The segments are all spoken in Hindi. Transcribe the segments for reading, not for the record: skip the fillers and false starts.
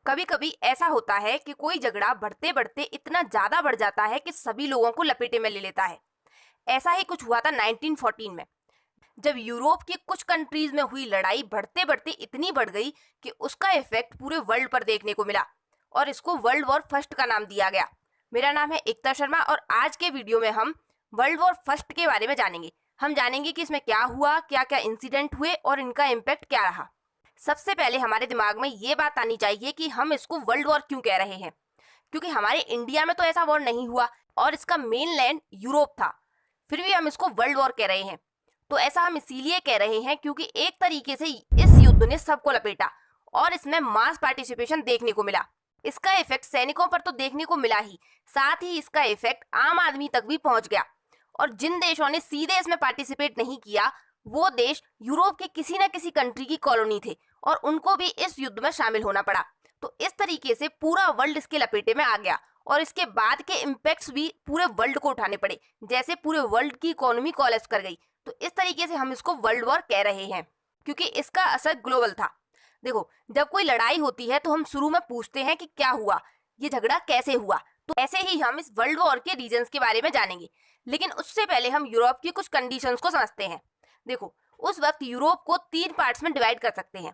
कभी कभी ऐसा होता है कि कोई झगड़ा बढ़ते बढ़ते इतना ज्यादा बढ़ जाता है कि सभी लोगों को लपेटे में ले लेता है। ऐसा ही कुछ हुआ था 1914 में, जब यूरोप की कुछ कंट्रीज में हुई लड़ाई बढ़ते बढ़ते इतनी बढ़ गई कि उसका इफेक्ट पूरे वर्ल्ड पर देखने को मिला और इसको वर्ल्ड वॉर फर्स्ट का नाम दिया गया। मेरा नाम है एकता शर्मा और आज के वीडियो में हम वर्ल्ड वॉर फर्स्ट के बारे में जानेंगे। हम जानेंगे कि इसमें क्या हुआ, क्या क्या इंसिडेंट हुए और इनका इम्पैक्ट क्या रहा। सबसे पहले हमारे दिमाग में ये बात आनी चाहिए कि हम इसको वर्ल्ड वॉर क्यों कह रहे हैं, क्योंकि हमारे इंडिया में तो ऐसा वॉर नहीं हुआ और इसका मेन लैंड यूरोप था, फिर भी हम इसको वर्ल्ड वॉर कह रहे हैं। तो ऐसा हम इसीलिए कह रहे हैं क्योंकि एक तरीके से इस युद्ध ने सबको लपेटा और इसमें मास पार्टिसिपेशन देखने को मिला। इसका इफेक्ट सैनिकों पर तो देखने को मिला ही, साथ ही इसका इफेक्ट आम आदमी तक भी पहुंच गया। और जिन देशों ने सीधे इसमें पार्टिसिपेट नहीं किया वो देश यूरोप के किसी न किसी कंट्री की कॉलोनी थे और उनको भी इस युद्ध में शामिल होना पड़ा। तो इस तरीके से पूरा वर्ल्ड इसके लपेटे में आ गया और इसके बाद के इम्पैक्ट्स भी पूरे वर्ल्ड को उठाने पड़े, जैसे पूरे वर्ल्ड की इकोनॉमी कोलैप्स कर गई। तो इस तरीके से हम इसको वर्ल्ड वॉर कह रहे हैं क्योंकि इसका असर ग्लोबल था। देखो, जब कोई लड़ाई होती है तो हम शुरू में पूछते हैं कि क्या हुआ, ये झगड़ा कैसे हुआ। तो ऐसे ही हम इस वर्ल्ड वॉर के रीजंस के बारे में जानेंगे, लेकिन उससे पहले हम यूरोप की कुछ कंडीशंस को समझते हैं। देखो, उस वक्त यूरोप को 3 पार्ट्स में डिवाइड कर सकते हैं।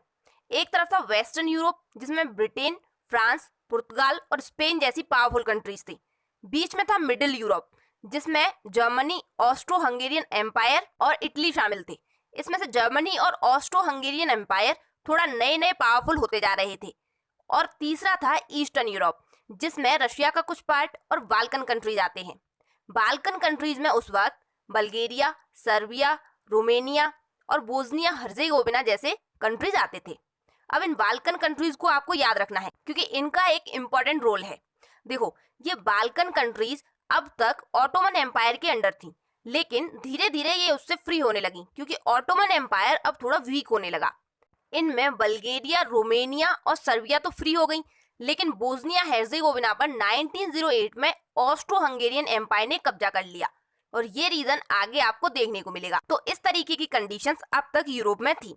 एक तरफ था वेस्टर्न यूरोप, जिसमें ब्रिटेन, फ्रांस, पुर्तगाल और स्पेन जैसी पावरफुल कंट्रीज थी। बीच में था मिडिल यूरोप, जिसमें जर्मनी, ऑस्ट्रो हंगेरियन एम्पायर और इटली शामिल थे। इसमें से जर्मनी और ऑस्ट्रो हंगेरियन एम्पायर थोड़ा नए नए पावरफुल होते जा रहे थे। और तीसरा था ईस्टर्न यूरोप, जिसमें रशिया का कुछ पार्ट और बाल्कन कंट्रीज आते हैं। बाल्कन कंट्रीज में उस वक्त बल्गेरिया, सर्बिया, रोमेनिया और बोस्निया हर्जेगोविना जैसे कंट्रीज आते थे। अब इन बाल्कन कंट्रीज को आपको याद रखना है क्योंकि इनका एक इम्पोर्टेंट रोल है। देखो, ये बाल्कन कंट्रीज अब तक ऑटोमन एम्पायर के अंडर थी, लेकिन धीरे धीरे ये उससे फ्री होने लगी क्योंकि ऑटोमन एम्पायर अब थोड़ा वीक होने लगा। इनमें बल्गेरिया, रोमेनिया और सर्बिया तो फ्री हो गई, लेकिन बोस्निया हेर्जेगोविना पर 1908 में ऑस्ट्रो हंगेरियन एम्पायर ने कब्जा कर लिया और ये रीजन आगे आपको देखने को मिलेगा। तो इस तरीके की कंडीशंस अब तक यूरोप में थी।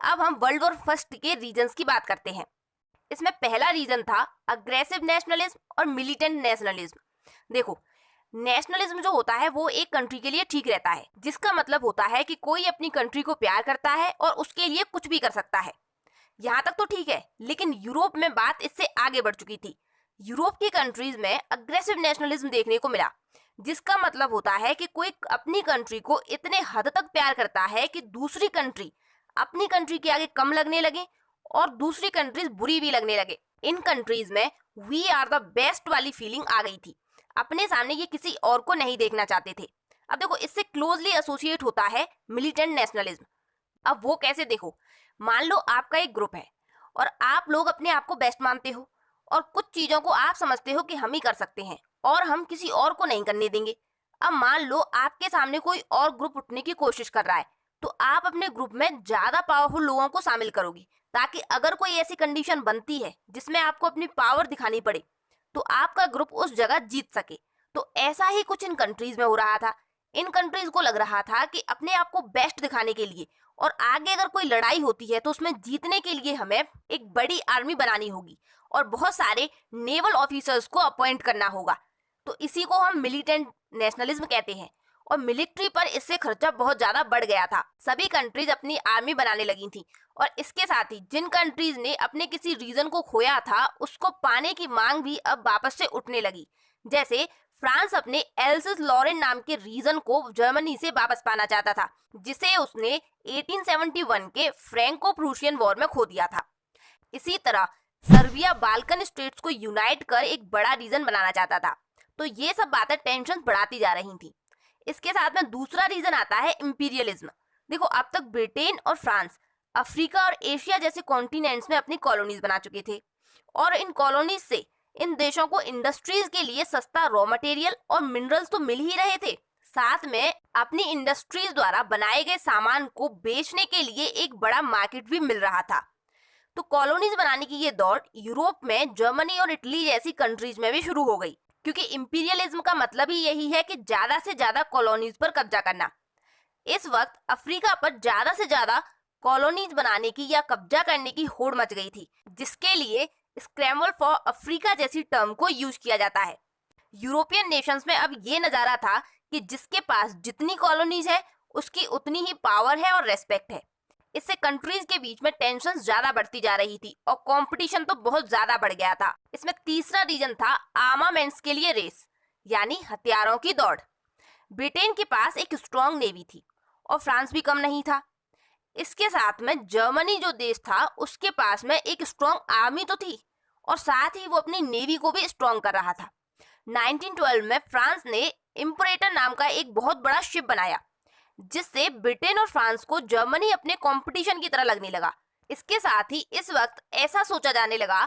अब हम वर्ल्ड वॉर फर्स्ट के रीजन्स की बात करते हैं। इसमें पहला रीजन था अग्रेसिव नेशनलिज्म और मिलिटेंट नेशनलिज्म। देखो, नेशनलिज्म जो होता है वो एक कंट्री के लिए ठीक रहता है, जिसका मतलब होता है कि कोई अपनी कंट्री को प्यार करता है और उसके लिए कुछ भी कर सकता है। यहाँ तक तो ठीक है, लेकिन यूरोप में बात इससे आगे बढ़ चुकी थी। यूरोप की कंट्रीज में अग्रेसिव नेशनलिज्म देखने को मिला, जिसका मतलब होता है कि कोई अपनी कंट्री को इतने हद तक प्यार करता है कि दूसरी कंट्री अपनी कंट्री के आगे कम लगने लगे और दूसरी कंट्रीज बुरी भी लगने लगे। इन कंट्रीज में वी आर द बेस्ट वाली फीलिंग आ गई थी। अपने सामने ये किसी और को नहीं देखना चाहते थे। अब देखो, इससे क्लोजली एसोसिएट होता है मिलिटेंट नेशनलिज्म। अब वो कैसे, देखो, मान लो आपका एक ग्रुप है और आप लोग अपने आप को बेस्ट मानते हो और कुछ चीजों को आप समझते हो कि हम ही कर सकते हैं और हम किसी और को नहीं करने देंगे। अब मान लो आपके सामने कोई और ग्रुप उठने की कोशिश कर रहा है, तो आप अपने ग्रुप में ज्यादा पावरफुल लोगों को शामिल करोगी ताकि अगर कोई ऐसी कंडीशन बनती है जिसमें आपको अपनी पावर दिखानी पड़े तो आपका ग्रुप उस जगह जीत सके। तो ऐसा ही कुछ इन कंट्रीज में हो रहा था। इन कंट्रीज को लग रहा था कि अपने आप को बेस्ट दिखाने के लिए और आगे अगर कोई लड़ाई होती है तो उसमें जीतने के लिए हमें एक बड़ी आर्मी बनानी होगी और बहुत सारे नेवल ऑफिसर्स को अपॉइंट करना होगा। तो इसी को हम मिलिटेंट नेशनलिज्म कहते हैं और मिलिट्री पर इससे खर्चा बहुत ज्यादा बढ़ गया था। सभी कंट्रीज अपनी आर्मी बनाने लगी थी और इसके साथ ही जिन कंट्रीज ने अपने किसी रीजन को खोया था उसको पाने की मांग भी अब वापस से उठने लगी। जैसे फ्रांस अपने एल्सिस लॉरेन नाम के रीजन को जर्मनी से वापस पाना चाहता था, जिसे उसने 1871 के फ्रैंको प्रूशियन वॉर में खो दिया था। इसी तरह सर्बिया बाल्कन स्टेट्स को यूनाइट कर एक बड़ा रीजन बनाना चाहता था। तो ये सब बातें टेंशन बढ़ाती जा रही थी। इसके साथ में दूसरा रीजन आता है इंपीरियलिज्म। देखो, अब तक ब्रिटेन और फ्रांस अफ्रीका और एशिया जैसे कॉन्टिनेंट्स में अपनी कॉलोनीज बना चुके थे और इन कॉलोनीज से इन देशों को इंडस्ट्रीज के लिए सस्ता रॉ मटेरियल और मिनरल्स तो मिल ही रहे थे, साथ में अपनी इंडस्ट्रीज द्वारा बनाए गए सामान को बेचने के लिए एक बड़ा मार्केट भी मिल रहा था। तो कॉलोनीज बनाने की ये दौड़ यूरोप में जर्मनी और इटली जैसी कंट्रीज में भी शुरू हो गई, क्योंकि इंपीरियलिज्म का मतलब ही यही है कि ज्यादा से ज्यादा कॉलोनीज पर कब्जा करना। इस वक्त अफ्रीका पर ज्यादा से ज्यादा कॉलोनीज बनाने की या कब्जा करने की होड़ मच गई थी, जिसके लिए स्क्रैम्बल फॉर अफ्रीका जैसी टर्म को यूज किया जाता है। यूरोपियन नेशंस में अब ये नजारा था कि जिसके पास जितनी कॉलोनीज है उसकी उतनी ही पावर है और रेस्पेक्ट है। इससे कंट्रीज के बीच में टेंशन ज्यादा बढ़ती जा रही थी और कंपटीशन तो बहुत ज्यादा बढ़ गया था। इसमें तीसरा रीजन था आर्मामेंट्स के लिए रेस, यानी हथियारों की दौड़। ब्रिटेन के पास एक स्ट्रॉन्ग नेवी थी और फ्रांस भी कम नहीं था। इसके साथ में जर्मनी जो देश था उसके पास में एक स्ट्रॉन्ग आर्मी तो थी और साथ ही वो अपनी नेवी को भी स्ट्रॉन्ग कर रहा था। 1912 में फ्रांस ने इम्परेटर नाम का एक बहुत बड़ा शिप बनाया, जिससे ब्रिटेन और फ्रांस को जर्मनी अपने कंपटीशन की तरह लगने लगा। इसके साथ ही इस वक्त ऐसा सोचा जाने लगा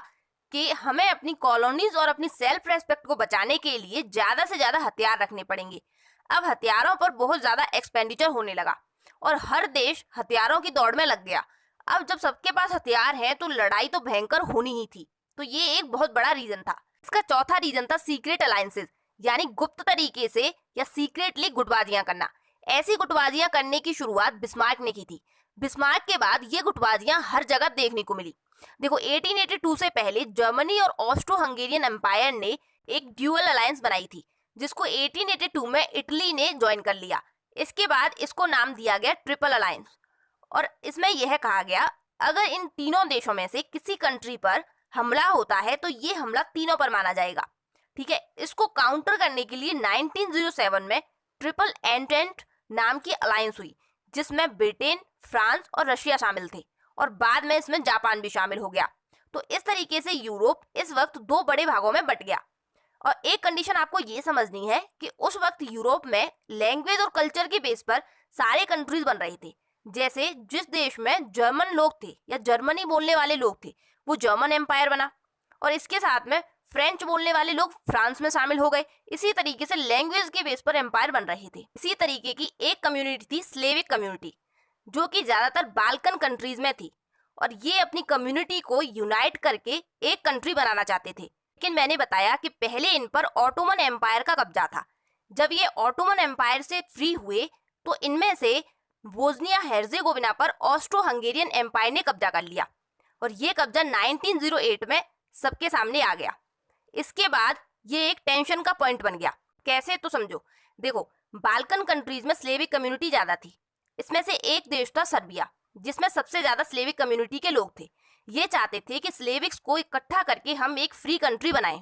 कि हमें अपनी कॉलोनीज और अपनी सेल्फ रेस्पेक्ट को बचाने के लिए ज्यादा से ज्यादा हथियार रखने पड़ेंगे। अब हथियारों पर बहुत ज्यादा एक्सपेंडिचर होने लगा और हर देश हथियारों की दौड़ में लग गया। अब जब सबके पास हथियार है तो लड़ाई तो भयंकर होनी ही थी। तो ये एक बहुत बड़ा रीजन था। इसका चौथा रीजन था सीक्रेट अलायंसेस, यानी गुप्त तरीके से या सीक्रेटली गुटबाजियां करना। ऐसी गुटबाजियां करने की शुरुआत बिस्मार्क ने की थी। बिस्मार्क के बाद ये गुटबाजियां हर जगह देखने को मिली। देखो 1882 से पहले जर्मनी और ऑस्ट्रो हंगेरियन एम्पायर ने एक ड्यूअल अलायंस बनाई थी, जिसको 1882 में इटली ने ज्वाइन कर लिया। इसके बाद इसको नाम दिया गया ट्रिपल अलायंस और इसमें यह कहा गया अगर इन तीनों देशों में से किसी कंट्री पर हमला होता है तो ये हमला तीनों पर माना जाएगा। ठीक है, इसको काउंटर करने के लिए 1907 में ट्रिपल एंटेंट नाम की अलायंस हुई, जिसमें ब्रिटेन, फ्रांस और रशिया शामिल थे और बाद में इसमें जापान भी शामिल हो गया। तो इस तरीके से यूरोप इस वक्त दो बड़े भागों में बट गया। और एक कंडीशन आपको ये समझनी है कि उस वक्त यूरोप में लैंग्वेज और कल्चर के बेस पर सारे कंट्रीज बन रहे थे। जैसे जिस देश में जर्मन लोग थे या जर्मनी बोलने वाले लोग थे वो जर्मन एम्पायर बना और इसके साथ में फ्रेंच बोलने वाले लोग फ्रांस में शामिल हो गए। इसी तरीके से लैंग्वेज के बेस पर एम्पायर बन रहे थे। इसी तरीके की एक कम्युनिटी थी स्लेविक कम्युनिटी, जो कि ज्यादातर बाल्कन कंट्रीज में थी और ये अपनी कम्युनिटी को यूनाइट करके एक कंट्री बनाना चाहते थे। लेकिन मैंने बताया कि पहले इन पर ऑटोमन एम्पायर का कब्जा था। जब ये ऑटोमन एम्पायर से फ्री हुए तो इनमें से बोस्निया हेर्जेगोविना पर ऑस्ट्रो हंगेरियन एम्पायर ने कब्जा कर लिया और ये कब्जा 1908 में सबके सामने आ गया। इसके बाद ये एक टेंशन का पॉइंट बन गया। कैसे तो समझो। देखो बाल्कन कंट्रीज में स्लेविक कम्युनिटी ज्यादा थी। इसमें से एक देश था सर्बिया, जिसमें सबसे ज्यादा स्लेविक कम्युनिटी के लोग थे। ये चाहते थे कि स्लेविक्स को इकट्ठा करके हम एक फ्री कंट्री बनाएं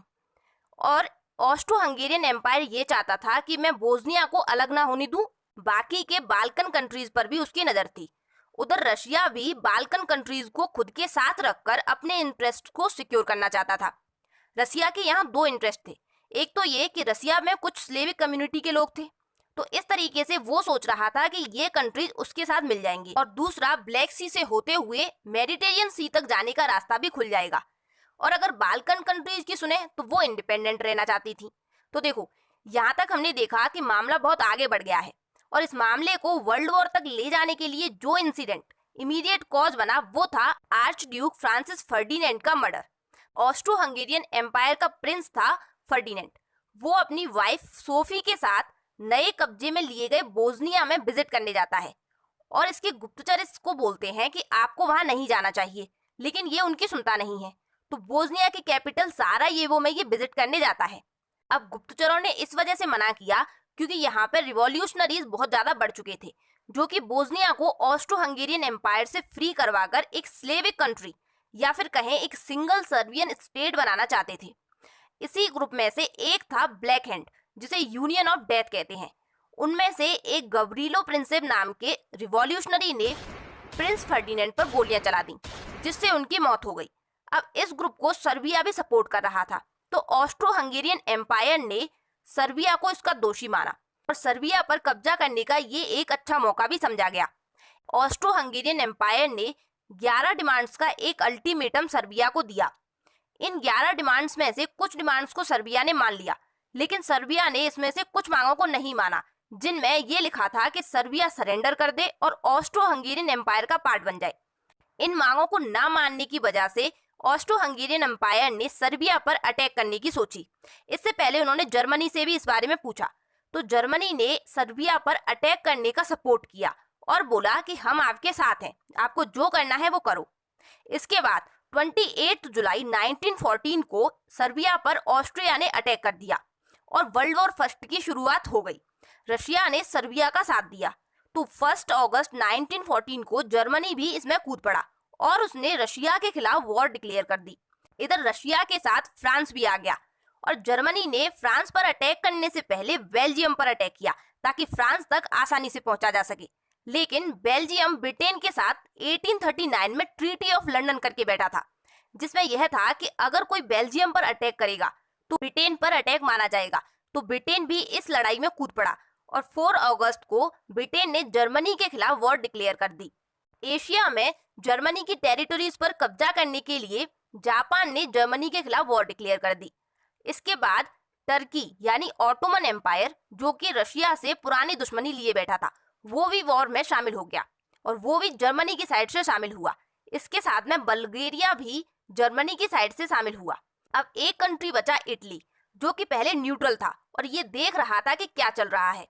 और ऑस्ट्रो हंगेरियन एम्पायर ये चाहता था कि मैं बोस्निया को अलग ना होने दूं। बाकी के बाल्कन कंट्रीज पर भी उसकी नजर थी। उधर रशिया भी बाल्कन कंट्रीज को खुद के साथ रखकर अपने इंटरेस्ट को सिक्योर करना चाहता था। रसिया के यहाँ दो इंटरेस्ट थे। एक तो ये कि रसिया में कुछ स्लेविक कम्युनिटी के लोग थे, तो इस तरीके से वो सोच रहा था कि ये कंट्रीज उसके साथ मिल जाएंगी और दूसरा ब्लैक सी से होते हुए मेडिटेरियन सी तक जाने का रास्ता भी खुल जाएगा। और अगर बाल्कन कंट्रीज की सुने तो वो इंडिपेंडेंट रहना चाहती थी। तो देखो यहाँ तक हमने देखा कि मामला बहुत आगे बढ़ गया है और इस मामले को वर्ल्ड वॉर तक ले जाने के लिए जो इंसिडेंट इमीडिएट कॉज बना वो था आर्च ड्यूक फ्रांसिस फर्डिनेंड का मर्डर। ऑस्ट्रो हंगेरियन एम्पायर का प्रिंस था फर्डिनेंड। वो अपनी वाइफ सोफी के साथ नए कब्जे में लिए गए बोस्निया में विजिट करने जाता है और इसके गुप्तचर इसको बोलते हैं कि आपको वहां नहीं जाना चाहिए, लेकिन ये उनकी सुनता नहीं है। तो बोस्निया की कैपिटल सारायेवो में ये विजिट करने जाता है। अब गुप्तचरों ने इस वजह से मना किया क्योंकि यहाँ पर रिवॉल्यूशनरीज बहुत ज्यादा बढ़ चुके थे, जो कि बोस्निया को ऑस्ट्रो हंगेरियन एम्पायर से फ्री करवाकर एक स्लेविक कंट्री या फिर कहें एक सिंगल सर्बियन स्टेट बनाना चाहते थे। इसी ग्रुप में से एक था ब्लैक हैंड, जिसे यूनियन ऑफ डेथ कहते हैं। उनमें से एक गब्रिलो प्रिंसेप नाम के रिवॉल्यूशनरी ने प्रिंस फर्डिनेंड पर गोलियां चला दी, जिससे उनकी मौत हो गई। अब इस ग्रुप को सर्बिया भी सपोर्ट कर रहा था, तो ऑस्ट्रो हंगेरियन एम्पायर ने सर्बिया को इसका दोषी माना और सर्बिया पर कब्जा करने का ये एक अच्छा मौका भी समझा गया। ऑस्ट्रो हंगेरियन एम्पायर ने 11 डिमांड्स का एक अल्टीमेटम सर्बिया को दिया। इन 11 डिमांड्स में से कुछ डिमांड्स को सर्बिया ने मान लिया, लेकिन सर्बिया ने इसमें से कुछ मांगों को नहीं माना, जिनमें ये लिखा था कि सर्बिया सरेंडर कर दे और ऑस्ट्रो हंगेरियन एम्पायर का पार्ट बन जाए। इन मांगों को ना मानने की वजह से ऑस्ट्रो हंगेरियन एम्पायर ने सर्बिया पर अटैक करने की सोची। इससे पहले उन्होंने जर्मनी से भी इस बारे में पूछा, तो जर्मनी ने सर्बिया पर अटैक करने का सपोर्ट किया और बोला कि हम आपके साथ हैं, आपको जो करना है वो करो। इसके बाद 28 जुलाई 1914 को सर्बिया पर ऑस्ट्रिया ने अटैक कर दिया और वर्ल्ड वॉर फर्स्ट की शुरुआत हो गई। रशिया ने सर्बिया का साथ दिया तो 1 अगस्त 1914 को जर्मनी भी इसमें कूद पड़ा और उसने रशिया के खिलाफ वॉर डिक्लेयर कर दी। इधर रशिया के साथ फ्रांस भी आ गया और जर्मनी ने फ्रांस पर अटैक करने से पहले बेल्जियम पर अटैक किया ताकि फ्रांस तक आसानी से पहुंचा जा सके। लेकिन बेल्जियम ब्रिटेन के साथ 1839 में ट्रीटी ऑफ लंदन करके बैठा था, जिसमें यह था कि अगर कोई बेल्जियम पर अटैक करेगा तो ब्रिटेन पर अटैक माना जाएगा। तो ब्रिटेन भी इस लड़ाई में कूद पड़ा और 4 अगस्त को ब्रिटेन ने जर्मनी के खिलाफ वॉर डिक्लेयर कर दी। एशिया में जर्मनी की टेरिटोरीज पर कब्जा करने के लिए जापान ने जर्मनी के खिलाफ वॉर डिक्लेयर कर दी। इसके बाद टर्की यानी ऑटोमन एम्पायर, जो कि रशिया से पुरानी दुश्मनी लिए बैठा था, वो भी वॉर में शामिल हो गया और वो भी जर्मनी की साइड से शामिल हुआ। इसके साथ में बल्गेरिया भी जर्मनी की साइड से शामिल हुआ। अब एक कंट्री बचा इटली, जो कि पहले न्यूट्रल था और ये देख रहा था कि क्या चल रहा है,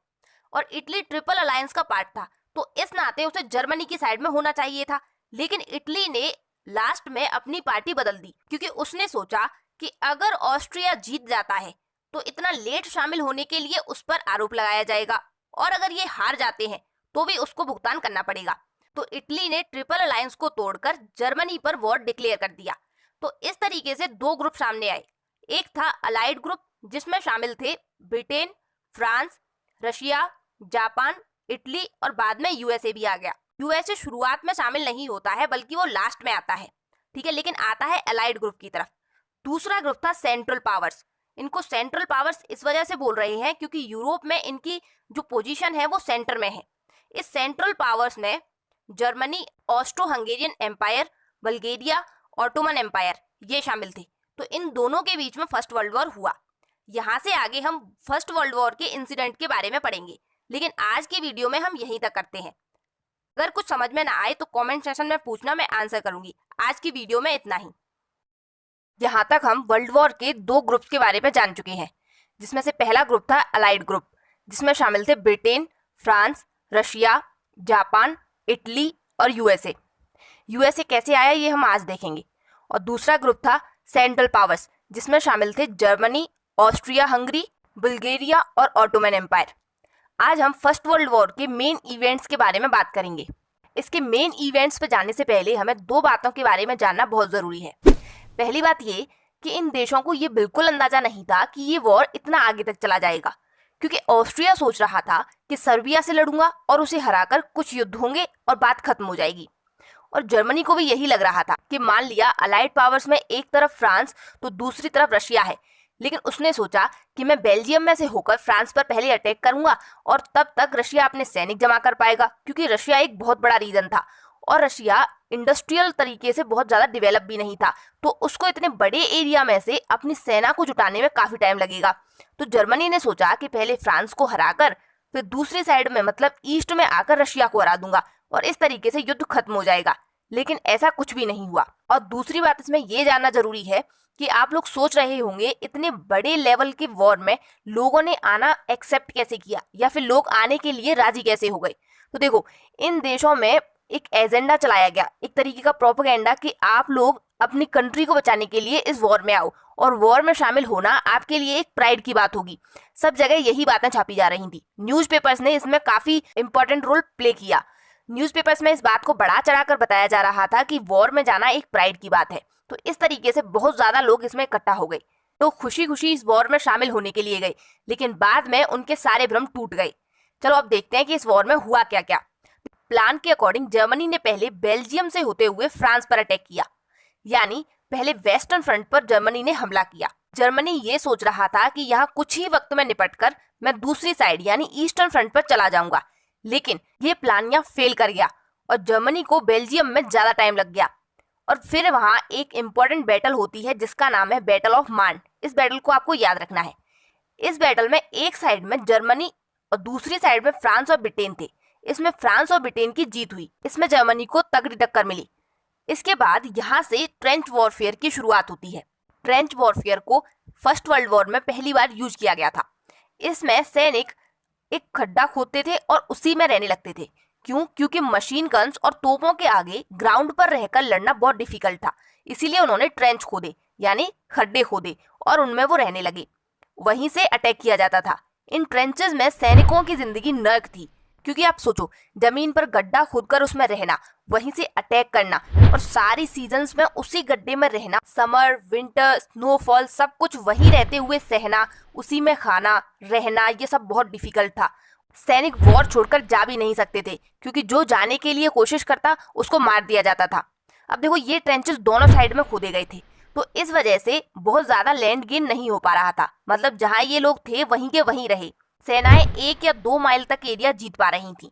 और इटली ट्रिपल अलायंस का पार्ट था तो इस नाते उसे जर्मनी की साइड में होना चाहिए था। लेकिन इटली ने लास्ट में अपनी पार्टी बदल दी क्योंकि उसने सोचा कि अगर ऑस्ट्रिया जीत जाता है तो इतना लेट शामिल होने के लिए उस पर आरोप लगाया जाएगा और अगर ये हार जाते हैं तो भी उसको भुगतान करना पड़ेगा। तो इटली ने ट्रिपल अलायंस को तोड़कर जर्मनी पर वॉर डिक्लेयर कर दिया। तो इस तरीके से दो ग्रुप सामने आए। एक था अलाइड ग्रुप, जिसमें शामिल थे Britain, France, Russia, Japan, Italy और बाद में यूएसए भी आ गया। यूएसए शुरुआत में शामिल नहीं होता है बल्कि वो लास्ट में आता है, ठीक है, लेकिन आता है अलाइड ग्रुप की तरफ। दूसरा ग्रुप था सेंट्रल पावर्स। इनको सेंट्रल पावर्स इस वजह से बोल रहे हैं क्योंकि यूरोप में इनकी जो पोजीशन है वो सेंटर में है। इस सेंट्रल पावर्स में Germany, Austro Hungarian empire, Bulgaria, Ottoman empire ये शामिल थे। तो इन दोनों के बीच में फर्स्ट वर्ल्ड वॉर हुआ। यहाँ से आगे हम फर्स्ट वर्ल्ड वॉर के इंसिडेंट के बारे में पढ़ेंगे, लेकिन आज की वीडियो में हम यहीं तक करते हैं। अगर कुछ समझ में ना आए तो कमेंट सेक्शन में पूछना, मैं आंसर करूंगी। आज की वीडियो में इतना ही। यहाँ तक हम वर्ल्ड वॉर के दो ग्रुप्स के बारे में जान चुके हैं, जिसमें से पहला ग्रुप था अलाइड ग्रुप, जिसमें शामिल थे Britain, France, Russia, Japan, Italy और यूएसए। यूएसए कैसे आया ये हम आज देखेंगे। और दूसरा ग्रुप था सेंट्रल पावर्स, जिसमें शामिल थे जर्मनी, ऑस्ट्रिया हंगरी, बुल्गारिया और ऑटोमन एम्पायर। आज हम फर्स्ट वर्ल्ड वॉर के मेन इवेंट्स के बारे में बात करेंगे। इसके मेन इवेंट्स पे जाने से पहले हमें दो बातों के बारे में जानना बहुत ज़रूरी है। पहली बात ये कि इन देशों को ये बिल्कुल अंदाजा नहीं था कि ये वॉर इतना आगे तक चला जाएगा, क्योंकि ऑस्ट्रिया सोच रहा था कि सर्बिया से लड़ूंगा और उसे हराकर कुछ युद्ध होंगे और बात खत्म हो जाएगी। और जर्मनी को भी यही लग रहा था कि मान लिया अलाइड पावर्स में एक तरफ फ्रांस तो दूसरी तरफ रशिया है, लेकिन उसने सोचा कि मैं बेल्जियम में से होकर फ्रांस पर पहले अटैक करूंगा और तब तक रशिया अपने सैनिक जमा कर पाएगा, क्योंकि रशिया एक बहुत बड़ा रीजन था और रशिया इंडस्ट्रियल तरीके से बहुत ज़्यादा डेवलप भी नहीं था, तो उसको इतने बड़े एरिया में से अपनी सेना को जुटाने में काफ़ी टाइम लगेगा। तो जर्मनी ने सोचा कि पहले फ्रांस को हराकर फिर दूसरी साइड में मतलब ईस्ट में आकर रशिया को हरा दूंगा और इस तरीके से युद्ध खत्म हो जाएगा, लेकिन ऐसा कुछ भी नहीं हुआ। और दूसरी बात इसमें ये जानना जरूरी है कि आप लोग सोच रहे होंगे इतने बड़े लेवल के वॉर में लोगों ने आना एक्सेप्ट कैसे किया या फिर लोग आने के लिए राजी कैसे हो गए। तो देखो, इन देशों में एक एजेंडा चलाया गया, एक तरीके का प्रोपेगेंडा कि आप लोग अपनी कंट्री को बचाने के लिए इस वॉर में आओ और वॉर में शामिल होना आपके लिए एक प्राइड की बात होगी। सब जगह यही बातें छापी जा रही थी। न्यूज़पेपर्स ने इसमें काफ़ी इंपॉर्टेंट रोल प्ले किया। न्यूज़पेपर्स में इस बात को बढ़ा चढ़ाकर बताया जा रहा था कि वॉर में जाना एक प्राइड की बात है। तो इस तरीके से बहुत ज़्यादा लोग इसमें इकट्ठा हो गए, तो खुशी खुशी इस वॉर में शामिल होने के लिए गए, लेकिन बाद में उनके सारे भ्रम टूट गए। चलो अब देखते हैं कि इस वॉर में हुआ क्या क्या। प्लान के अकॉर्डिंग जर्मनी ने पहले बेल्जियम से होते हुए फ्रांस पर अटैक किया, यानी पहले वेस्टर्न फ्रंट पर जर्मनी ने हमला किया। जर्मनी ये सोच रहा था कि यहाँ कुछ ही वक्त में निपटकर मैं दूसरी साइड यानी ईस्टर्न फ्रंट पर चला जाऊंगा, लेकिन ये प्लान यहाँ फेल कर गया और जर्मनी को बेल्जियम में ज़्यादा टाइम लग गया। और फिर वहाँ एक इम्पॉर्टेंट बैटल होती है जिसका नाम है बैटल ऑफ मार्न। इस बैटल को आपको याद रखना है। इस बैटल में एक साइड में जर्मनी और दूसरी साइड में फ्रांस और ब्रिटेन थे। इसमें फ्रांस और ब्रिटेन की जीत हुई। इसमें जर्मनी को तगड़ी टक्कर मिली। इसके बाद यहाँ से ट्रेंच वॉरफेयर की शुरुआत होती है। ट्रेंच वॉरफेयर को फर्स्ट वर्ल्ड वॉर में पहली बार यूज किया गया था। इसमें सैनिक एक खड्डा खोदते थे और उसी में रहने लगते थे, क्यों? क्योंकि मशीन गन्स और तोपों के आगे ग्राउंड पर रहकर लड़ना बहुत डिफिकल्ट था। इसीलिए उन्होंने ट्रेंच खोदे, यानी खड्डे खोदे, और उनमें वो रहने लगे। वहीं से अटैक किया जाता था। इन ट्रेंचेस में सैनिकों की जिंदगी नर्क थी, क्योंकि आप सोचो, जमीन पर गड्ढा खोदकर उसमें रहना, वहीं से अटैक करना, और सारी सीजन्स में उसी गड्ढे में रहना, समर, विंटर, स्नोफॉल, सब कुछ वहीं रहते हुए सहना, उसी में खाना, रहना, ये सब बहुत डिफिकल्ट था। सैनिक वॉर छोड़कर जा भी नहीं सकते थे, क्योंकि जो जाने के लिए कोशिश करता उसको मार दिया जाता था। अब देखो, ये ट्रेंचेस दोनों साइड में खोदे गए थे, तो इस वजह से बहुत ज्यादा लैंड गेन नहीं हो पा रहा था। मतलब जहां ये लोग थे वहीं के वहीं रहे। सेनाएं 1 या 2 माइल तक एरिया जीत पा रही थी।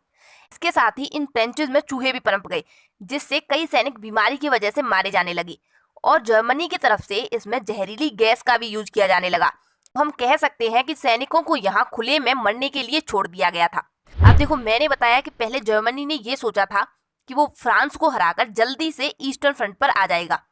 इसके साथ ही इन ट्रेंचेस में चूहे भी पनप गए, जिससे कई सैनिक बीमारी की वजह से मारे जाने लगे, और जर्मनी की तरफ से इसमें जहरीली गैस का भी यूज किया जाने लगा। हम कह सकते हैं कि सैनिकों को यहाँ खुले में मरने के लिए छोड़ दिया गया था। अब देखो, मैंने बताया कि पहले जर्मनी ने ये सोचा था कि वो फ्रांस को हराकर जल्दी से ईस्टर्न फ्रंट पर आ जाएगा,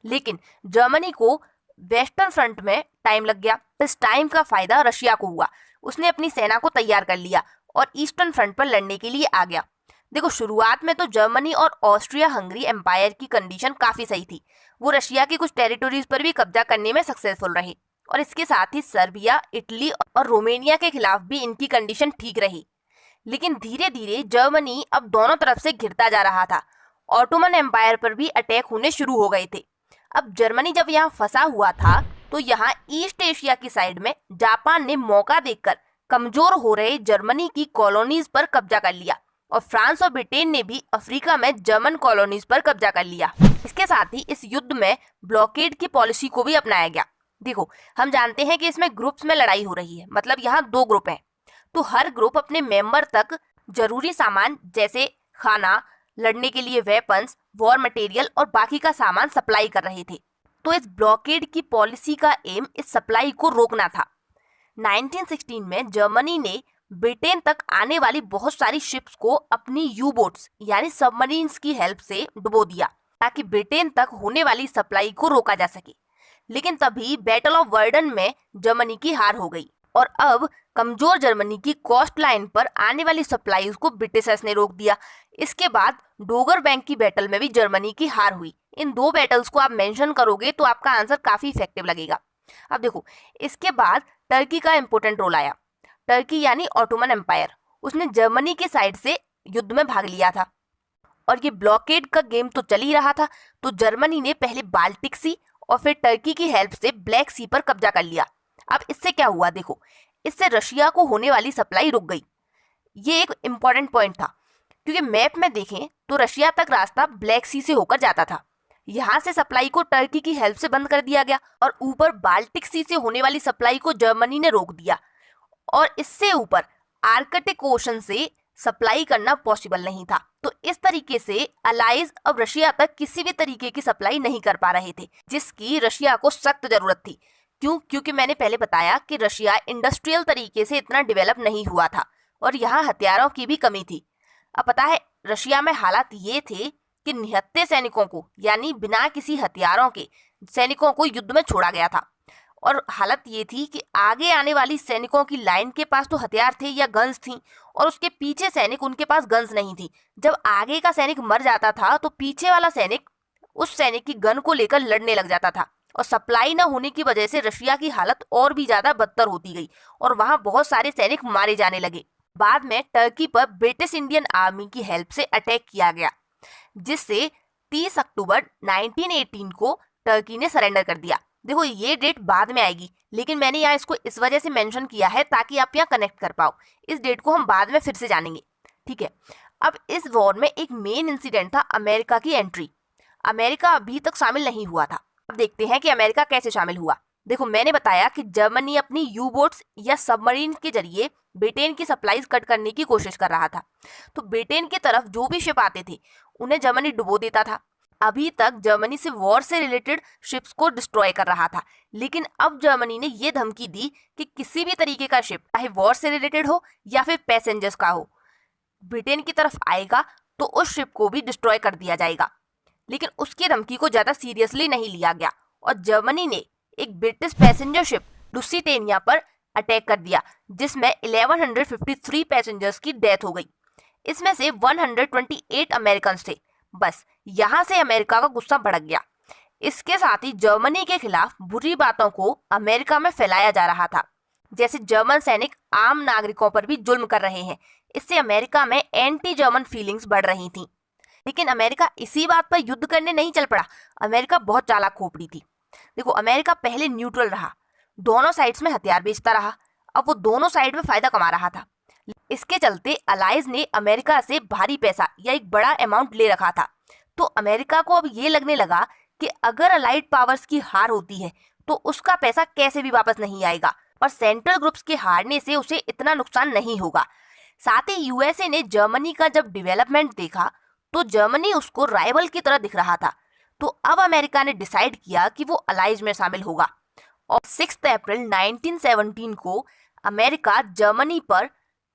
लेकिन जर्मनी को वेस्टर्न फ्रंट में टाइम लग गया। इस टाइम का फायदा रशिया को हुआ। उसने अपनी सेना को तैयार कर लिया और ईस्टर्न फ्रंट पर लड़ने के लिए आ गया। देखो, शुरुआत में तो जर्मनी और ऑस्ट्रिया हंगरी एम्पायर की कंडीशन काफी सही थी। वो रशिया की कुछ टेरिटोरीज पर भी कब्जा करने में सक्सेसफुल रहे, और इसके साथ ही सर्बिया, इटली और रोमेनिया के खिलाफ भी इनकी कंडीशन ठीक रही। लेकिन धीरे धीरे जर्मनी अब दोनों तरफ से घिरता जा रहा था। ऑटोमन एम्पायर पर भी अटैक होने शुरू हो गए थे। अब जर्मनी जब यहाँ फंसा हुआ था, तो यहाँ ईस्ट एशिया की साइड में जापान ने मौका देखकर कमजोर हो रहे जर्मनी की कॉलोनीज पर कब्जा कर लिया, और फ्रांस और ब्रिटेन ने भी अफ्रीका में जर्मन कॉलोनीज पर कब्जा कर लिया। इसके साथ ही इस युद्ध में ब्लॉकेड की पॉलिसी को भी अपनाया गया। देखो, हम जानते हैं कि इसमें ग्रुप्स में लड़ाई हो रही है, मतलब यहाँ 2 ग्रुप हैं, तो हर ग्रुप अपने मेंबर तक जरूरी सामान जैसे खाना, लड़ने के लिए वेपन्स, वॉर मटेरियल और बाकी का सामान सप्लाई कर रहे थे। तो इस ब्लॉकेड की पॉलिसी का एम इस सप्लाई को रोकना था। 1916 में जर्मनी ने ब्रिटेन तक आने वाली बहुत सारी शिप्स को अपनी यू बोट्स यानी सबमरीन्स की हेल्प से डुबो दिया, ताकि ब्रिटेन तक होने वाली सप्लाई को रोका जा सके। लेकिन तभी बैटल ऑफ वर्डन में जर्मनी की हार हो गई, और अब कमजोर जर्मनी की कोस्ट लाइन पर आने वाली सप्लाईज को ब्रिटिशर्स ने रोक दिया। इसके बाद डोगर बैंक की बैटल में भी जर्मनी की हार हुई। इन 2 बैटल्स को आप मेंशन करोगे तो आपका आंसर काफी इफेक्टिव लगेगा। अब देखो, इसके बाद टर्की का इंपॉर्टेंट रोल आया। टर्की यानी ऑटोमन एम्पायर, उसने जर्मनी की साइड से युद्ध में भाग लिया था, और ये ब्लॉकेड का गेम तो चल ही रहा था। तो जर्मनी ने पहले बाल्टिक सी और फिर टर्की की हेल्प से ब्लैक सी पर कब्जा कर लिया। अब इससे क्या हुआ? देखो, इससे रशिया को होने वाली सप्लाई रुक गई। ये एक इम्पॉर्टेंट पॉइंट था, क्योंकि मैप में देखें तो रशिया तक रास्ता ब्लैक सी से होकर जाता था। यहाँ से सप्लाई को टर्की की हेल्प से बंद कर दिया गया, और ऊपर बाल्टिक सी से होने वाली सप्लाई को जर्मनी ने रोक दिया, और इससे ऊपर आर्कटिक ओशन से सप्लाई करना पॉसिबल नहीं था। तो इस तरीके से अलाइज अब रशिया तक किसी भी तरीके की सप्लाई नहीं कर पा रहे थे, जिसकी रशिया को सख्त जरूरत थी। क्यों? क्योंकि मैंने पहले बताया कि रशिया इंडस्ट्रियल तरीके से इतना डेवलप नहीं हुआ था, और यहाँ हथियारों की भी कमी थी। अब पता है, रशिया में हालात ये थे कि निहत्थे सैनिकों को, यानी बिना किसी हथियारों के सैनिकों को युद्ध में छोड़ा गया था। और हालत ये थी कि आगे आने वाली सैनिकों की लाइन के पास तो हथियार थे या गन्स थी, और उसके पीछे सैनिक, उनके पास गन्स नहीं थी। जब आगे का सैनिक मर जाता था तो पीछे वाला सैनिक उस सैनिक की गन को लेकर लड़ने लग जाता था, और सप्लाई न होने की वजह से रशिया की हालत और भी ज्यादा बदतर होती गई, और वहां बहुत सारे सैनिक मारे जाने लगे। बाद में टर्की पर ब्रिटिश इंडियन आर्मी की हेल्प से अटैक किया गया, जिससे 30 अक्टूबर 1918 को टर्की ने सरेंडर कर दिया। देखो, ये डेट बाद में आएगी, लेकिन मैंने यहाँ इसको इस वजह से मेंशन किया है ताकि आप यहाँ कनेक्ट कर पाओ। इस डेट को हम बाद में फिर से जानेंगे, ठीक है। अब इस वॉर में एक मेन इंसिडेंट था अमेरिका की एंट्री। अमेरिका अभी तक शामिल नहीं हुआ था। अब देखते हैं कि अमेरिका कैसे शामिल हुआ। देखो, मैंने बताया कि जर्मनी अपनी यू बोट्स या सबमरीन के जरिए ब्रिटेन की सप्लाईज कट करने की कोशिश कर रहा था। तो ब्रिटेन की तरफ जो भी शिप आते थे उन्हें जर्मनी डुबो देता था। अभी तक जर्मनी से वॉर से रिलेटेड शिप्स को डिस्ट्रॉय कर रहा था, लेकिन अब जर्मनी ने यह धमकी दी कि किसी भी तरीके का शिप, चाहे वॉर से रिलेटेड हो या फिर पैसेंजर्स का हो, ब्रिटेन की तरफ आएगा तो उस शिप को भी डिस्ट्रॉय कर दिया जाएगा। लेकिन उसकी धमकी को ज्यादा सीरियसली नहीं लिया गया, और जर्मनी ने एक ब्रिटिश पैसेंजर शिप लुसिटेनिया पर अटैक कर दिया, जिसमें 1153 पैसेंजर्स की डेथ हो गई। इसमें से 128 अमेरिकन थे। बस यहाँ से अमेरिका का गुस्सा भड़क गया। इसके साथ ही जर्मनी के खिलाफ बुरी बातों को अमेरिका में फैलाया जा रहा था, जैसे जर्मन सैनिक आम नागरिकों पर भी जुल्म कर रहे हैं। इससे अमेरिका में एंटी जर्मन फीलिंग्स बढ़ रही थी। लेकिन अमेरिका इसी बात पर युद्ध करने नहीं चल पड़ा। अमेरिका बहुत चालाक खोपड़ी थी। देखो, अमेरिका पहले न्यूट्रल रहा, दोनों साइड्स में हथियार बेचता रहा। अब वो दोनों साइड में फायदा कमा रहा था। इसके चलते अलाइज ने अमेरिका से भारी पैसा या एक बड़ा अमाउंट ले रखा था। तो अमेरिका को अब ये लगने लगा कि अगर अलाइड पावर्स की हार होती है तो उसका पैसा कैसे भी वापस नहीं आएगा, और सेंट्रल ग्रुप्स के हारने से उसे इतना नुकसान नहीं होगा। साथ ही यूएसए ने जर्मनी का जब डेवलपमेंट देखा तो जर्मनी उसको राइवल की तरह दिख रहा था। तो अब अमेरिका ने डिसाइड किया कि वो अलाइज में शामिल होगा, और 6 अप्रैल 1917 को अमेरिका जर्मनी पर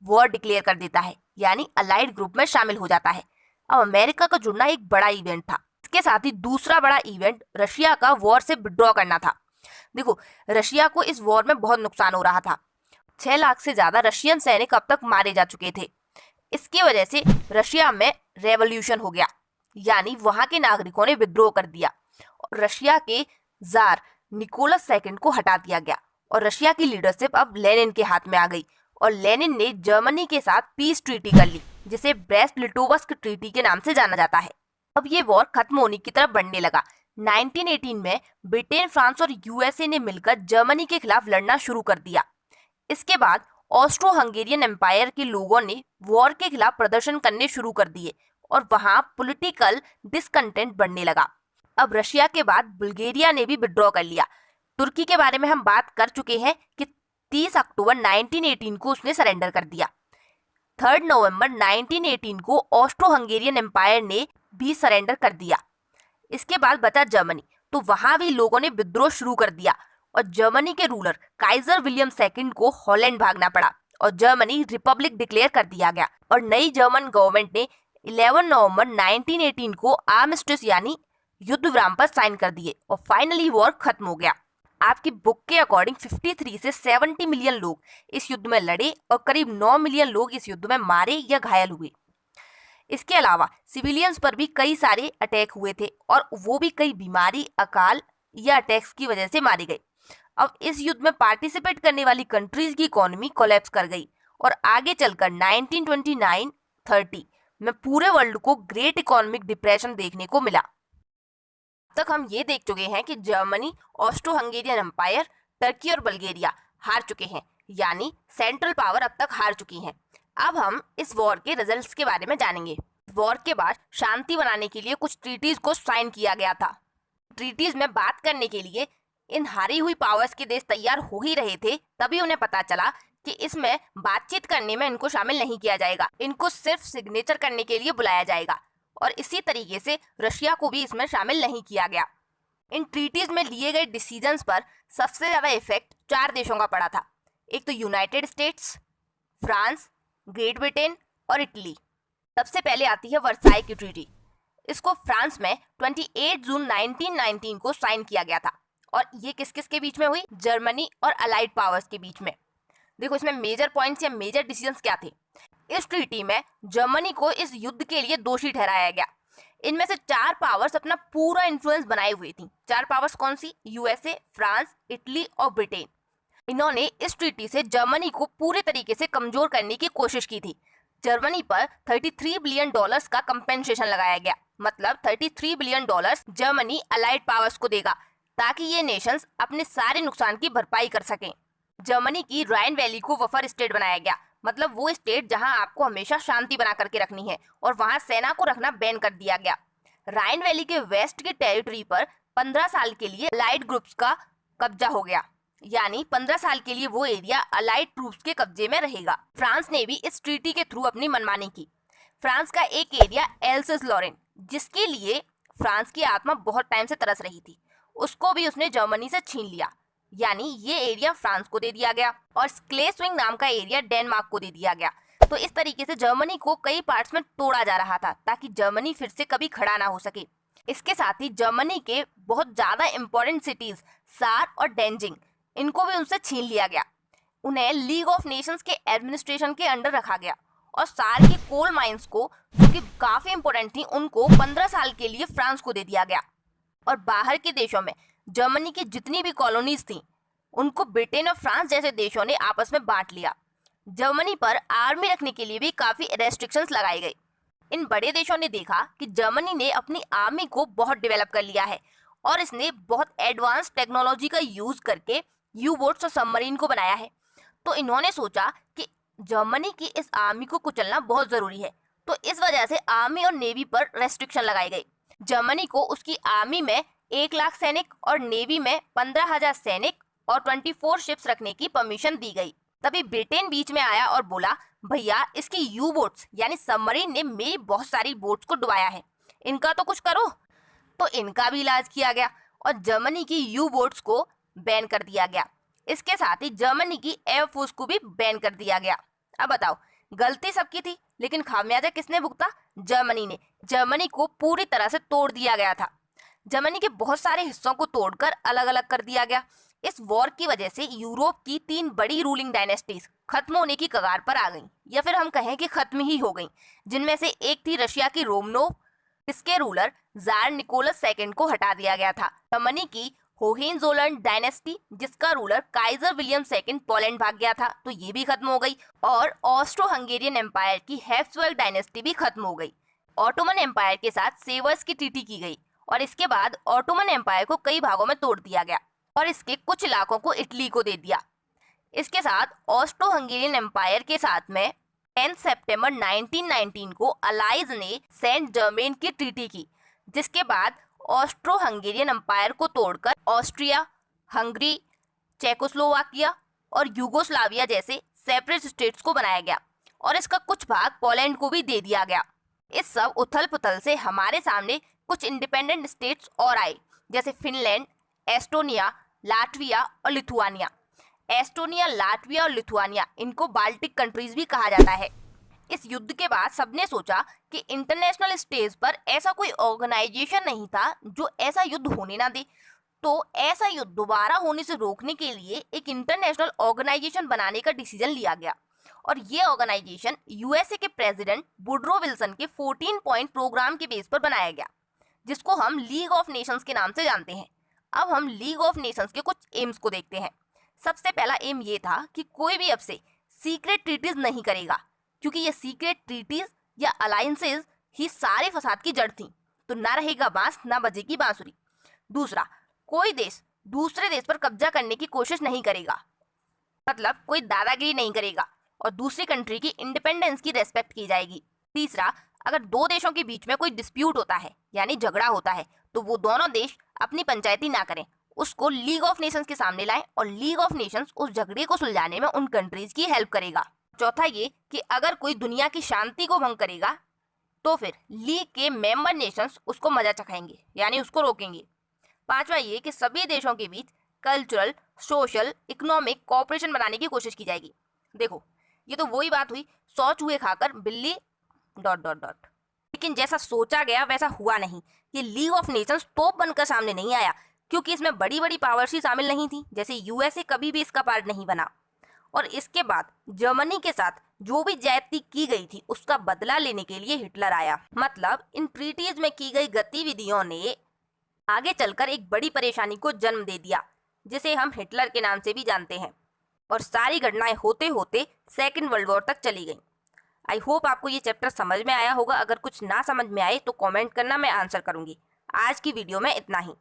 वॉर डिक्लेयर कर देता है, यानी अलाइड ग्रुप में शामिल हो जाता है। अब अमेरिका का जुड़ना एक बड़ा इवेंट था। इसके साथ ही दूसरा बड़ा इवेंट रशिया का वॉर से विड्रॉ करना था। देखो, रशिया को इस वॉर में बहुत नुकसान हो रहा था। 6 लाख से ज्यादा रशियन सैनिक अब तक मारे जा चुके थे। इसकी वजह से रशिया में रेवोल्यूशन हो गया, यानी वहां के नागरिकों ने विद्रोह कर दिया और रशिया के जार निकोलस सेकंड को हटा दिया गया, और रशिया की लीडरशिप अब लेनिन के हाथ में आ गई। और लेनिन ने जर्मनी के साथ पीस ट्रीटी कर ली, जिसे ब्रेस्ट लिटोवस्क ट्रीटी के नाम से जाना जाता है। अब ये वॉर खत्म होने की तरफ बढ़ने लगा। 1918 में ब्रिटेन, फ्रांस और यूएसए ने मिलकर जर्मनी के खिलाफ लड़ना शुरू कर दिया। इसके बाद ऑस्ट्रो हंगेरियन एम्पायर के लोगों ने वॉर के खिलाफ प्रदर्शन करने शुरू कर दिए, और वहां पॉलिटिकल डिसकंटेंट बढ़ने लगा। अब रशिया के बाद बुल्गारिया ने भी विड्रॉ कर लिया। तुर्की के बारे में हम बात कर चुके हैं कि 30 अक्टूबर 1918 को उसने सरेंडर कर दिया। 3 नवंबर 1918 को ऑस्ट्रो हंगेरियन एम्पायर ने भी सरेंडर कर दिया। इसके बाद बचा जर्मनी, तो वहां भी लोगों ने विद्रोह शुरू कर दिया, और जर्मनी के रूलर काइजर विलियम सेकंड को हॉलैंड भागना पड़ा, और जर्मनी रिपब्लिक डिक्लेयर कर दिया गया। और नई जर्मन गवर्नमेंट ने 11 नवंबर 1918 को आर्मिस्टिस यानी युद्ध विराम पर साइन कर दिए, और फाइनली वॉर खत्म हो गया। आपकी बुक के अकॉर्डिंग 53 से 70 मिलियन लोग इस युद्ध में लड़े, और करीब 9 मिलियन लोग इस युद्ध में मारे या घायल हुए। इसके अलावा सिविलियंस पर भी कई सारे अटैक हुए थे, और वो भी कई बीमारी, अकाल या अटैक्स की वजह से मारे गए। अब इस युद्ध में पार्टिसिपेट करने वाली कंट्रीज की इकोनॉमी कोलैप्स कर गई, और आगे चलकर 1929-30 में पूरे वर्ल्ड को ग्रेट इकोनॉमिक डिप्रेशन देखने को मिला। तक हम ये देख चुके हैं कि Germany, Austro Hungarian empire, Turkey और बल्गेरिया हार चुके हैं, यानी सेंट्रल पावर अब तक हार चुकी हैं। अब हम इस वॉर के रिजल्ट्स के बारे में जानेंगे। वॉर के बाद शांति बनाने के लिए कुछ ट्रीटीज को साइन किया गया था। ट्रीटीज में बात करने के लिए इन हारी हुई पावर्स के देश तैयार हो ही रहे थे, तभी उन्हें पता चला कि इसमें बातचीत करने में इनको शामिल नहीं किया जाएगा, इनको सिर्फ सिग्नेचर करने के लिए बुलाया जाएगा। और इसी तरीके से रशिया को भी इसमें शामिल नहीं किया गया। इन ट्रीटीज में लिए गए डिसीजंस पर सबसे ज्यादा इफेक्ट 4 देशों का पड़ा था। एक तो United states, France, great Britain और इटली। सबसे पहले आती है वर्साई की ट्रीटी। इसको फ्रांस में 28 जून 1919 को साइन किया गया था, और ये किस किस के बीच में हुई? जर्मनी और अलाइड पावर्स के बीच में। देखो, इसमें मेजर पॉइंट्स या मेजर डिसीजंस क्या थे। इस ट्रीटी में जर्मनी को इस युद्ध के लिए दोषी ठहराया गया। इनमें से 4 पावर्स अपना पूरा इन्फ्लुएंस बनाए हुई थी। 4 पावर्स कौन सी? यूएसए, फ्रांस, इटली और ब्रिटेन। इन्होंने इस ट्रीटी से जर्मनी को पूरे तरीके से कमजोर करने की कोशिश की थी। जर्मनी पर $33 बिलियन का कंपेंसेशन लगाया गया, मतलब $33 बिलियन जर्मनी अलाइड पावर्स को देगा, ताकि ये नेशंस अपने सारे नुकसान की भरपाई कर सकें। जर्मनी की राइन वैली को बफर स्टेट बनाया गया, मतलब वो स्टेट जहां आपको हमेशा शांति बना करके रखनी है, और वहां सेना को रखना बैन कर दिया गया। राइन वैली के वेस्ट की टेरिटरी पर 15 साल के लिए अलाइड ग्रुप्स का कब्जा हो गया, यानी 15 साल के लिए वो एरिया अलाइड ट्रूप्स के कब्जे में रहेगा। फ्रांस ने भी इस ट्रीटी के थ्रू अपनी मनमानी की। फ्रांस का एक एरिया एल्सेस लॉरेन, जिसके लिए फ्रांस की आत्मा बहुत टाइम से तरस रही थी, उसको भी उसने जर्मनी से छीन लिया, यानी ये एरिया फ्रांस को दे दिया गया। और स्क्लेस्विंग नाम का एरिया डेनमार्क को दे दिया गया। तो इस तरीके से जर्मनी को कई पार्ट्स में तोड़ा जा रहा था, ताकि जर्मनी फिर से कभी खड़ा ना हो सके। इसके साथ ही जर्मनी के बहुत ज्यादा इंपॉर्टेंट सिटीज सार और डेंजिंग, इनको भी उनसे छीन लिया गया। उन्हें लीग ऑफ नेशंस के एडमिनिस्ट्रेशन के अंडर रखा गया, और सार के कोल माइंस को, जो कि काफी इंपोर्टेंट थी, उनको 15 साल के लिए फ्रांस को दे दिया गया। और बाहर के देशों में जर्मनी की जितनी भी कॉलोनीज थी उनको ब्रिटेन और फ्रांस जैसे देशों ने आपस में बांट लिया। जर्मनी पर आर्मी रखने के लिए भी काफी रेस्ट्रिक्शंस लगाई गई। इन बड़े देशों ने देखा कि जर्मनी ने अपनी आर्मी को बहुत डेवलप कर लिया है और इसने बहुत एडवांस टेक्नोलॉजी का यूज करके यू बोट्स और सबमरीन को बनाया है। तो इन्होंने सोचा कि जर्मनी की इस आर्मी को कुचलना बहुत जरूरी है, तो इस वजह से आर्मी और नेवी पर रेस्ट्रिक्शन लगाई गई। जर्मनी को उसकी आर्मी में 1 लाख सैनिक और नेवी में 15,000 सैनिक और 24 शिप्स रखने की परमिशन दी गई। तभी ब्रिटेन बीच में आया और बोला, भैया इसकी यू बोट्स यानी सबमरीन ने मेरी बहुत सारी बोट्स को डुबाया है, इनका तो कुछ करो। तो इनका भी इलाज किया गया और जर्मनी की यू बोट्स को बैन कर दिया गया। इसके साथ ही जर्मनी की एयरफोर्स को भी बैन कर दिया गया। अब बताओ, गलती सबकी थी लेकिन खामियाजा किसने भुगता? जर्मनी ने। जर्मनी को पूरी तरह से तोड़ दिया गया था। जर्मनी के बहुत सारे हिस्सों को तोड़कर अलग अलग कर दिया गया। इस वॉर की वजह से यूरोप की 3 बड़ी रूलिंग डायनेस्टीज खत्म होने की कगार पर आ गईं, या फिर हम कहें कि खत्म ही हो गईं, जिनमें से एक थी रशिया की रोमनोव। इसके रूलर जार निकोलस II को हटा दिया गया था। जर्मनी की होहेंजोलर्न डायनेस्टी, जिसका ruler Kaizer William II Poland भाग गया था, तो ये भी खत्म हो गई। और ऑस्ट्रो हंगेरियन एम्पायर की हैब्सबर्ग डायनेस्टी भी खत्म हो गई। ऑटोमन एम्पायर के साथ सेवर्स की ट्रीटी की गई और इसके बाद ऑटोमन एम्पायर को कई भागों में तोड़ दिया गया और इसके कुछ इलाकों को इटली को दे दिया। इसके साथ ऑस्ट्रो हंगेरियन एम्पायर के साथ में 10 सितंबर 1919 को अलाइज ने सेंट जर्मेन की ट्रीटी की, जिसके बाद ऑस्ट्रो हंगेरियन एम्पायर को तोड़कर ऑस्ट्रिया, हंगरी, चेकोस्लोवाकिया और यूगोस्लाविया जैसे सेपरेट स्टेट्स को बनाया गया और इसका कुछ भाग पोलैंड को भी दे दिया गया। इस सब उथल पुथल से हमारे सामने कुछ इंडिपेंडेंट स्टेट्स और आए, जैसे फिनलैंड, एस्टोनिया, लाटविया और लिथुआनिया। एस्टोनिया, लाटविया और लिथुआनिया, इनको बाल्टिक कंट्रीज भी कहा जाता है। इस युद्ध के बाद सबने सोचा कि इंटरनेशनल स्टेज पर ऐसा कोई ऑर्गेनाइजेशन नहीं था जो ऐसा युद्ध होने ना दे, तो ऐसा युद्ध दोबारा होने से रोकने के लिए एक इंटरनेशनल ऑर्गेनाइजेशन बनाने का डिसीजन लिया गया और ये ऑर्गेनाइजेशन यूएसए के प्रेसिडेंट वुडरो विल्सन के 14 पॉइंट प्रोग्राम के बेस पर बनाया गया, जिसको हम लीग ऑफ नेशंस के नाम से जानते हैं। अब हम लीग ऑफ नेशंस के कुछ एम्स को देखते हैं। सबसे पहला एम ये था कि कोई भी अब से सीक्रेट ट्रीटीज नहीं करेगा, क्योंकि ये सीक्रेट ट्रीटीज या अलायंसेज ही सारे फसाद की जड़ थी। तो ना रहेगा बांस ना बजेगी बांसुरी। दूसरा, कोई देश दूसरे देश पर कब्जा करने की कोशिश नहीं करेगा, मतलब कोई दादागिरी नहीं करेगा और दूसरी कंट्री की इंडिपेंडेंस की रेस्पेक्ट की जाएगी। तीसरा, अगर 2 देशों के बीच में कोई डिस्प्यूट होता है यानी झगड़ा होता है, तो वो दोनों देश अपनी पंचायती ना करें, उसको लीग ऑफ नेशंस के सामने लाएं और लीग ऑफ नेशंस उस झगड़े को सुलझाने में उन कंट्रीज की हेल्प करेगा। चौथा ये कि अगर कोई दुनिया की शांति को भंग करेगा तो फिर लीग के मेंबर नेशंस उसको मजा चखाएंगे यानी उसको रोकेंगे। पांचवा ये कि सभी देशों के बीच कल्चरल, सोशल, इकोनॉमिक कोऑपरेशन बनाने की कोशिश की जाएगी। देखो, ये तो वही बात हुई, 100 चूहे खाकर बिल्ली ... लेकिन जैसा सोचा गया वैसा हुआ नहीं। ये लीग ऑफ नेशंस तोप बनकर सामने नहीं आया, क्योंकि इसमें बड़ी बड़ी पावर्स ही शामिल नहीं थी, जैसे यूएसए कभी भी इसका पार्ट नहीं बना। और इसके बाद जर्मनी के साथ जो भी ज्यादती की गई थी उसका बदला लेने के लिए हिटलर आया। मतलब इन ट्रीटीज में की गई गतिविधियों ने आगे चलकर एक बड़ी परेशानी को जन्म दे दिया, जिसे हम हिटलर के नाम से भी जानते हैं। और सारी घटनाएं होते होते सेकेंड वर्ल्ड वॉर तक चली गई। आई होप आपको ये चैप्टर समझ में आया होगा। अगर कुछ ना समझ में आए तो कमेंट करना, मैं आंसर करूंगी। आज की वीडियो में इतना ही।